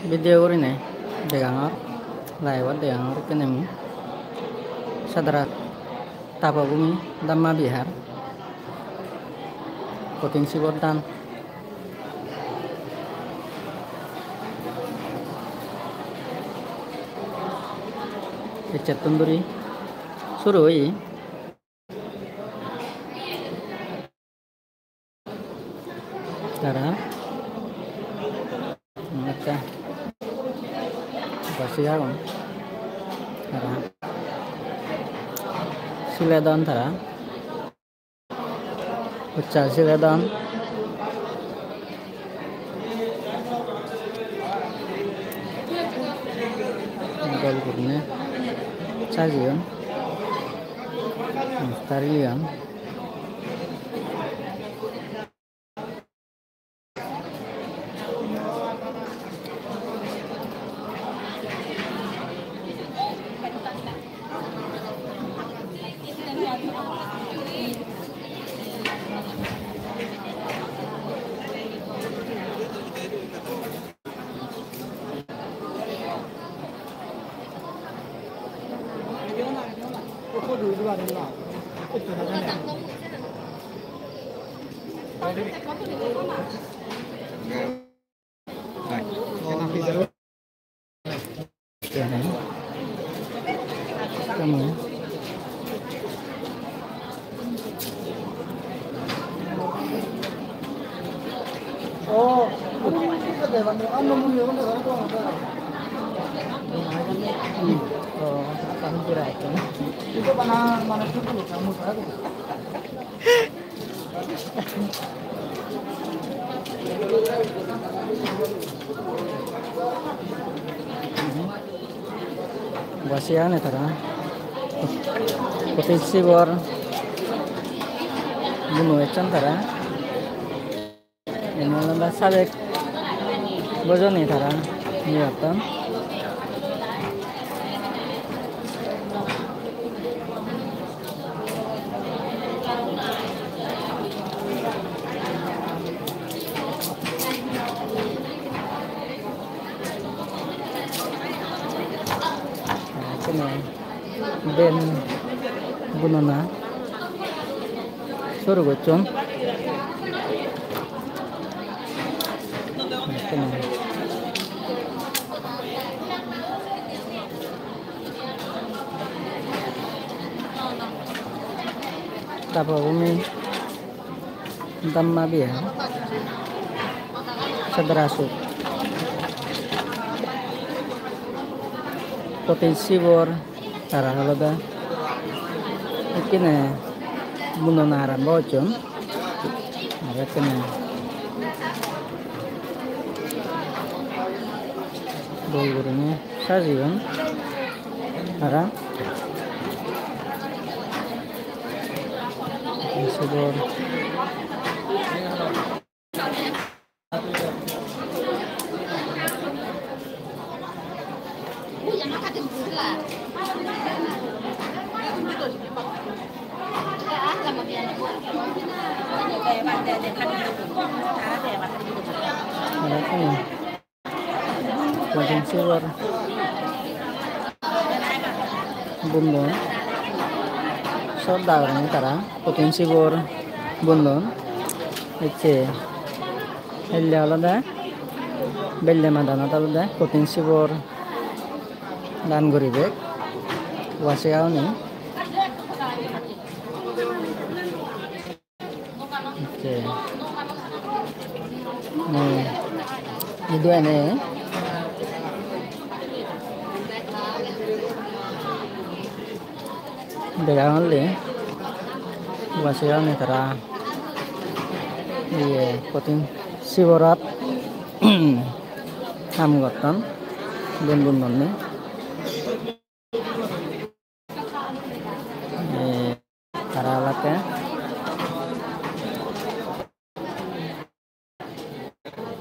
Video ini degangor laiwat degangor kenemu sadara tapabumi Dhamma Bihar Kuting Sibordan Cetunduri Surui Dara Maka Basiagon Dara Siledon Dara Ucca Siledon Gol Gurne Sajion Tarian Kamu oh kamu kira itu mana dulu kamu tahu Wasian tara Kuting Sibor Bunuh tara ini adalah sabek bojoni tara niatan Ben bununa suruh gocon Tapabumi Dhamma Bihar Sadrasut Kuting Sibor Tara halada ikine bunonaran bocon ada kene bolgurnya sajian Tara Sibor Kuting Sibor Bundon Saudara tara Kuting Sibor Bundon Ice Helya alada Belle madana alada Kuting Sibor Dan Guribek Wasiau ni Oke Itu ini Degang le Wasiau ni tara Iya Kuting Siborat Hamgotan Bundon ni Taralatnya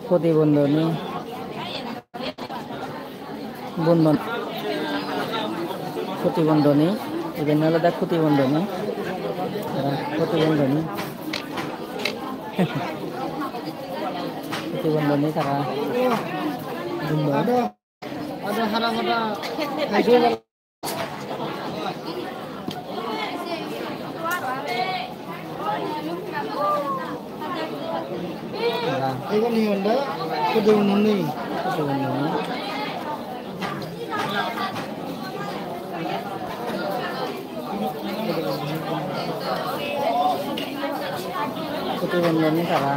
Kuti Bundoni Bundon Kuti Bundoni ini ada Kuti Bundoni Kuti Bundoni Kuti Bundoni tara Bumbon. Ada hara-hara hijau. Tara. Ini nih Honda, kudu nuni. Kudu nuni. Kudu nuni tara.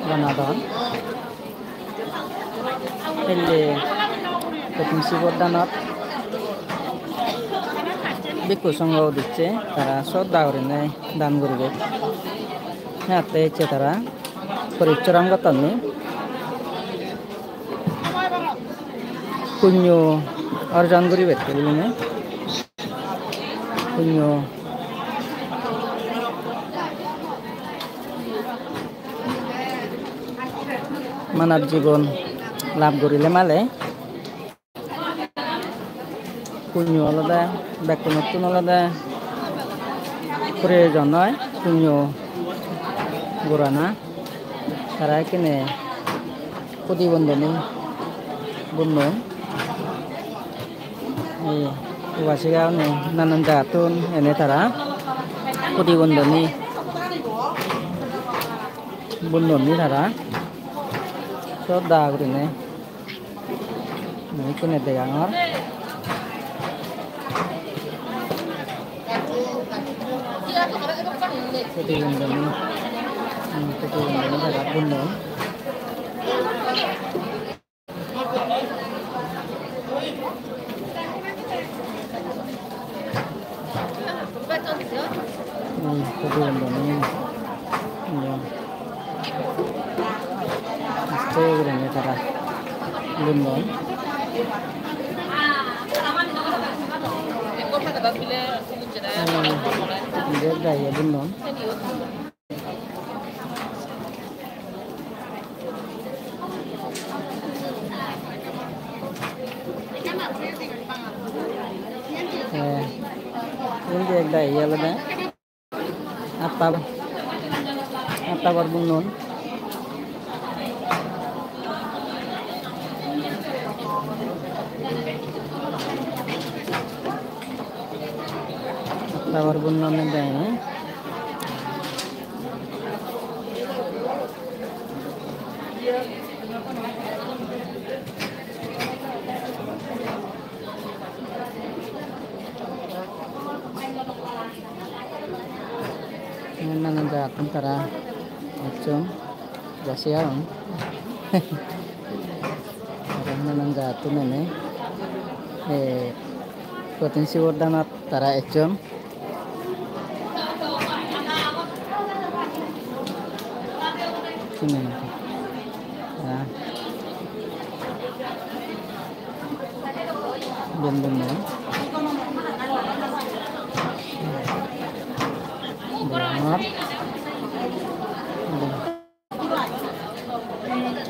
Banadon. Hele. Kudu sibodanot. Biku songo dice tara soda urine dan gurbe. Nyate ce tara poricoram gotoni kunyo arjan guri bete biline kunyo manar জীবন লাভ করিলে মালে kunyo আলাদা ব্যক্তি নতুন আলাদা প্রয়োজন নয় kunyo Gurana tara kene প্রতিবন্ধনী bunon wasiga ne nanan jatun ene tara প্রতিবন্ধনী bunon ni tara soda gurine nei kene degangor প্রতিবন্ধনী tara bunon প্রতিবন্ধনী Instagram tara bunon jaga ya bunon ini jaga ya lada apa bunon Tawar bunon ada ini. Ini nanti antara macam jasian. Karena nanti atu nene. Potensi warna tara ecom. Sini ya bumbunya banget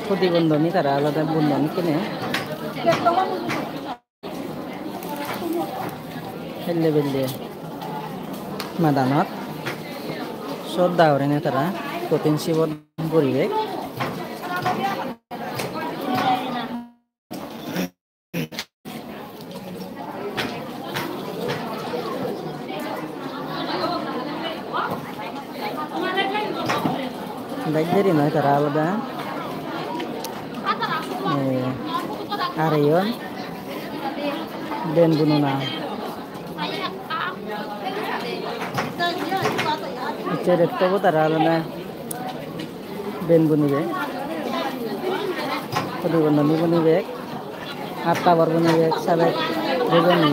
putih bundoni tara alada bundoni kene helle belle madanat soda orene tara potensi bod Guribek baik dari mana cara ada Arion dan Bununa ceret to tara ada Ben bunibek, প্রতিবন্ধনী bunibek, আত্মাবার bunibek, সাবেক রেজনী,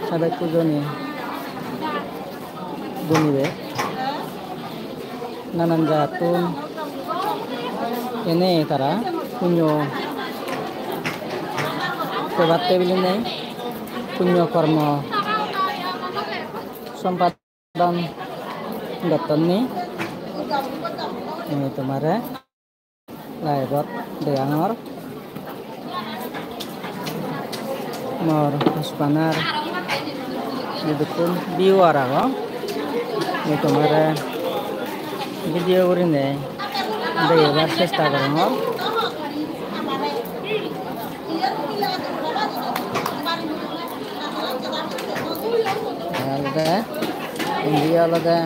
সাবেক পূজনী bunibek, nanan jatun, ini tara punyo tebate biline, punyo kormo, sampadan gatan ni. Ini temare laibot deangor mor haspanar didukun biwara ko ini temare video urine dewa sesta karangor alada indi alada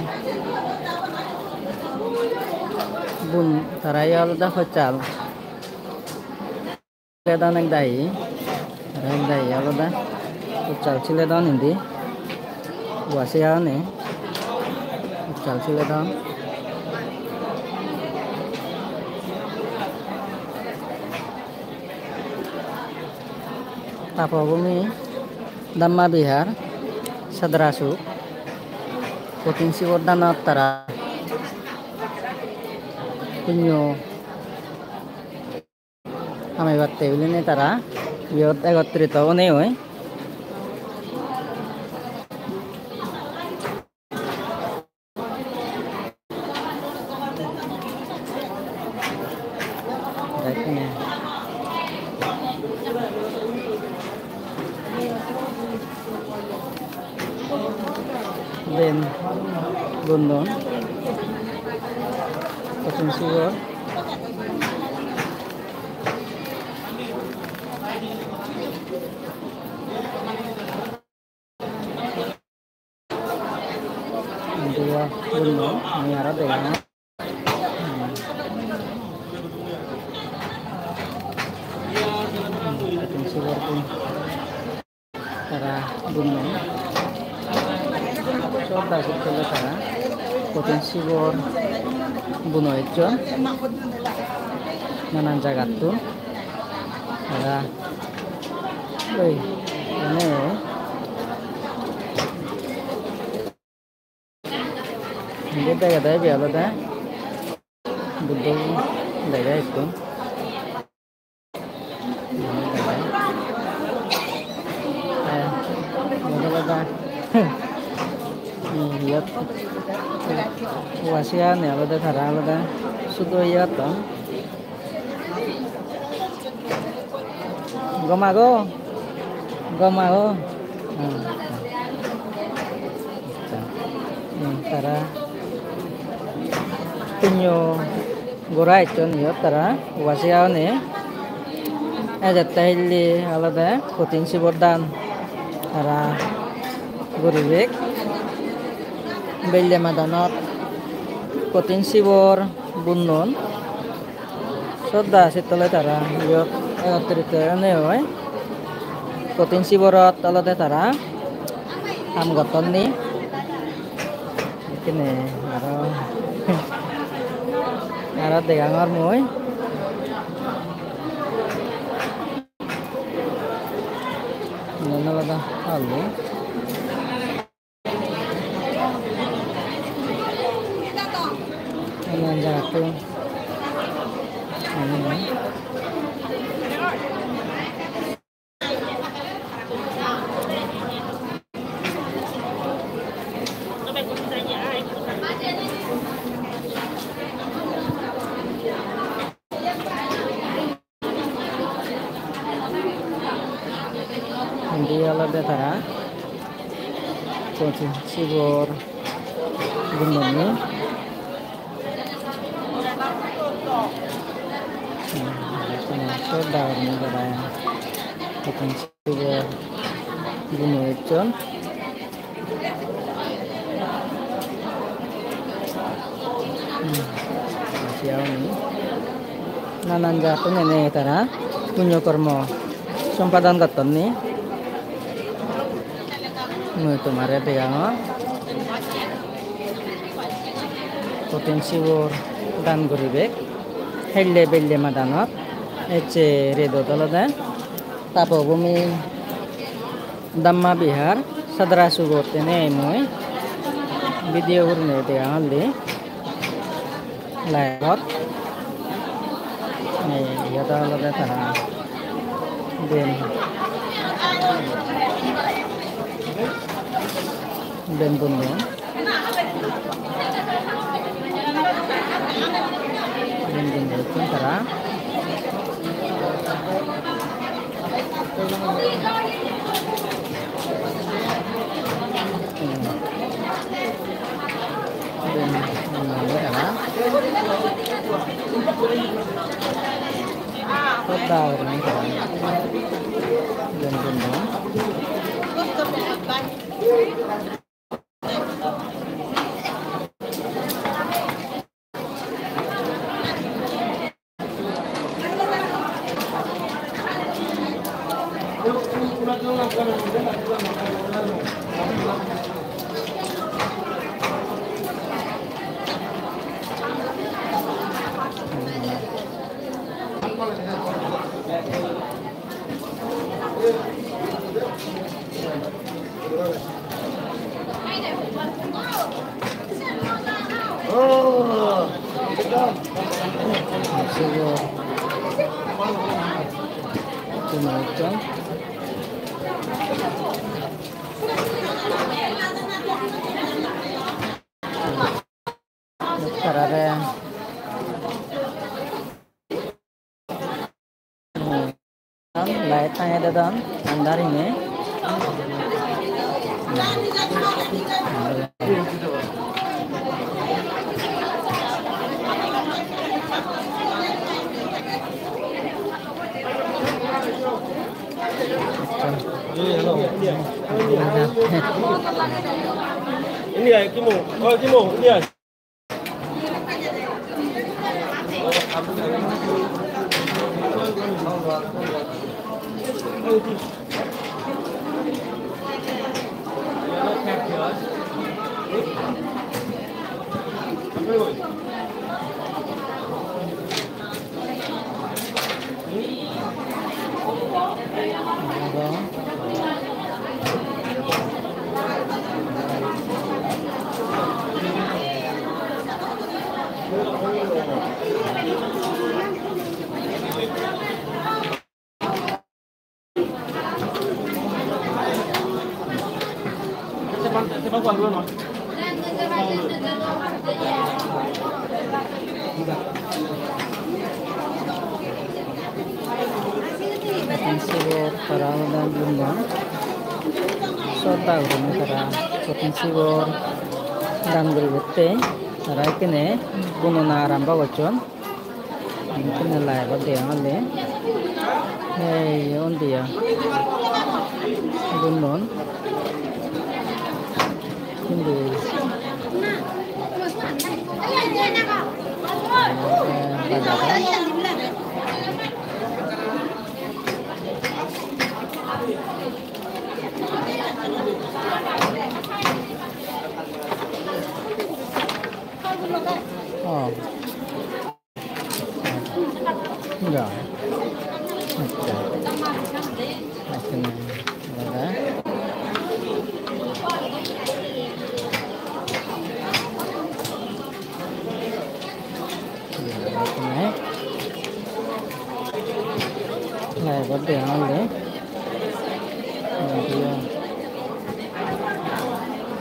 bun tarai alada hocal ciledon ek dai alada hocal ciledon indi wasia ne hocal ciledon Tapobumi Dhamma Bihar Sadrasu Provinsi Wardana Uttara Punyo Ame batte bilene tara yot egotrito one hoy Dekne Ben Gondon Provinsi Ward India Gondon Miara Dega Provinsi Ward pun Tara Gondon Soda Sitela Tara Provinsi Ward Bunoejo Nananjagatu Tara Woi ini Kita kata biar ada budok daerah itu ada lihat wasian ya ada cara ada sudah ya toh gomago cara Punyo gorai chon yo tara wasiao ne aja tahili alada Provinsi Bordan tara goribek belle madanot Provinsi Bor bunnon soda sitole tara yo egotrite ne hoy Provinsi Borot alada tara am goton ni kene aro degangar moi nana lada alu nana jatuh India alada tara Provinsi Bor Gunungnya soda negara Provinsi Bor Gunung siau ni nananja tu nene tara punyo kormo sempadan katon ni itu mare yang Provinsi Bor dan Goribek helle belle madanot ece redo tolada tapobumi Dhamma Bihar Sadrasu gotene moi video urne de ali layout ya tolada tara ben bundo itu tara kota orang dan Oh, betul. Siguro. Ito na ito. Karare. Light na ada doon. Andar ini. Ini ya, Kimo. Oh, Kimo, ini ya. Saya buat dulu, Mas. Sibor para udah belum dong. Soda udah para potong sibor dan berbete. Para kene kuno na ramba gocon. Kene lah bade angale. Hey, on dia. Bunon. Hindi. Oh. Enggak. Akhirnya ada. Này có tiền không đấy thì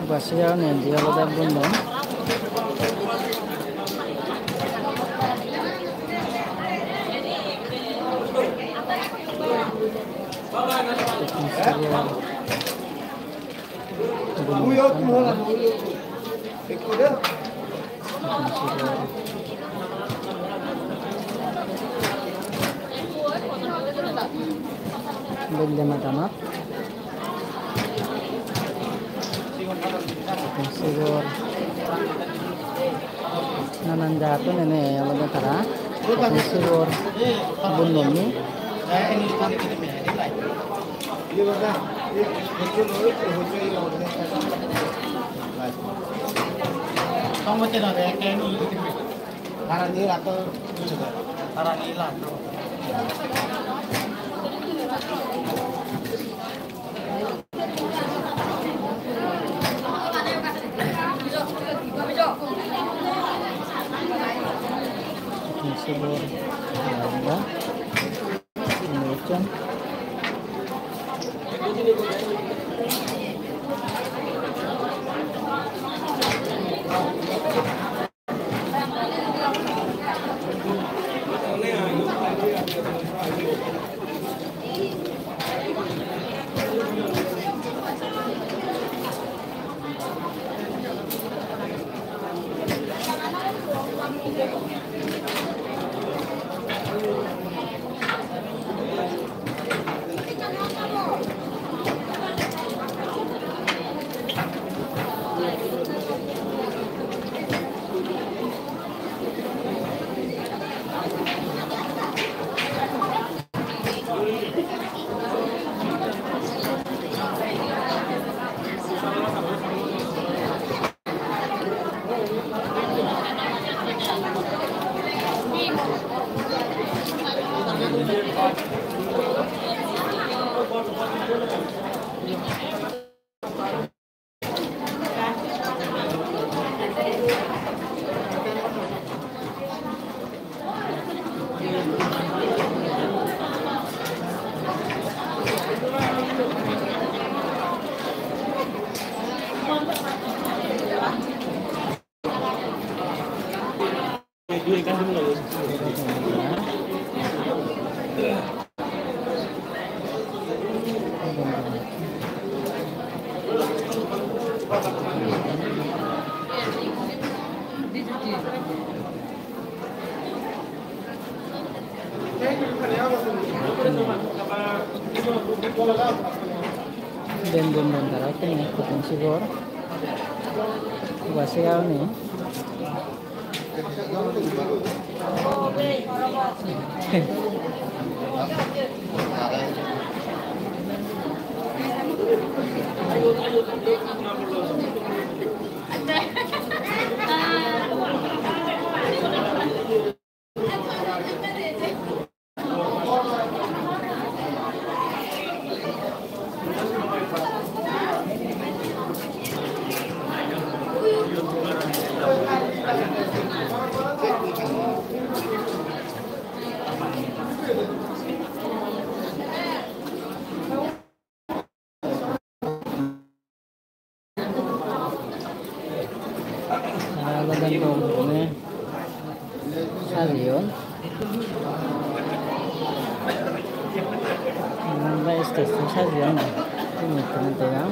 và xe này thì nó đang buôn bán beli makanan siguro nanan jatuh nenek yang lebih tara siguro bunuh ni kamu tidak ada kayak ini karena ini atau karena ini lah siguro ada macam Ikan dulu. Bendun antara ini kuping sigor. Wasial nih. Gantung ini salion. Nah, stasiun salion. Ini teman-teman.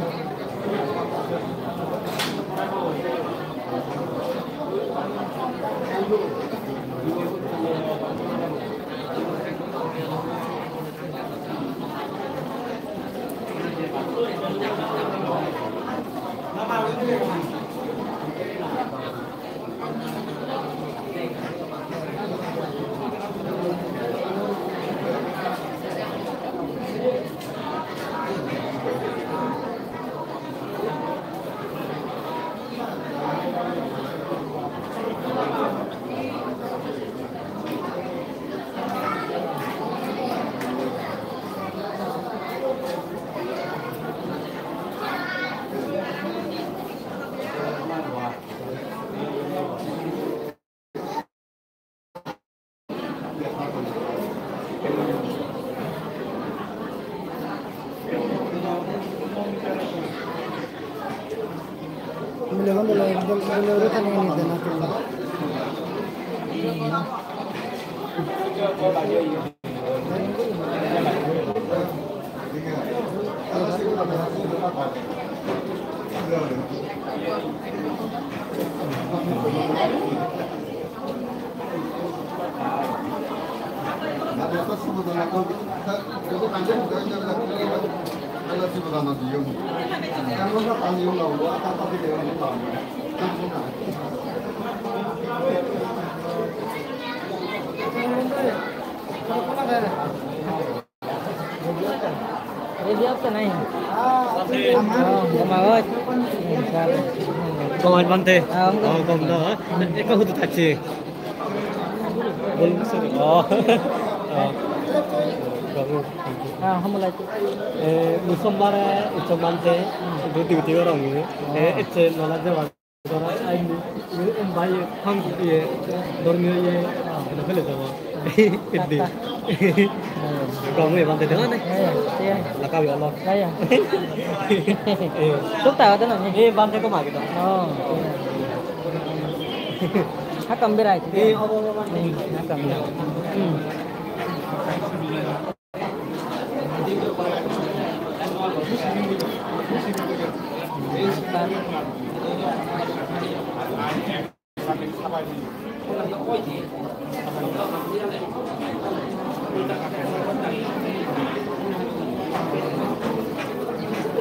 Ready up ka na yun? Mamawat. Kau Bante. Oh, kau dah. Kau hutu taci. Oh. Kamu lagi. Musamman itu Bante. Dua orang ini. Itu malah jawab. Orang ini bayi hang ye, dormir ye, kita beli sama. Itu. Kamu yang Bante dengan ni? Iya. Lakau ya Allah. Iya. Lúc tahu tu nanya. Bante kau mak kita. Oh. Hakam berai. Apa? Hakam berai.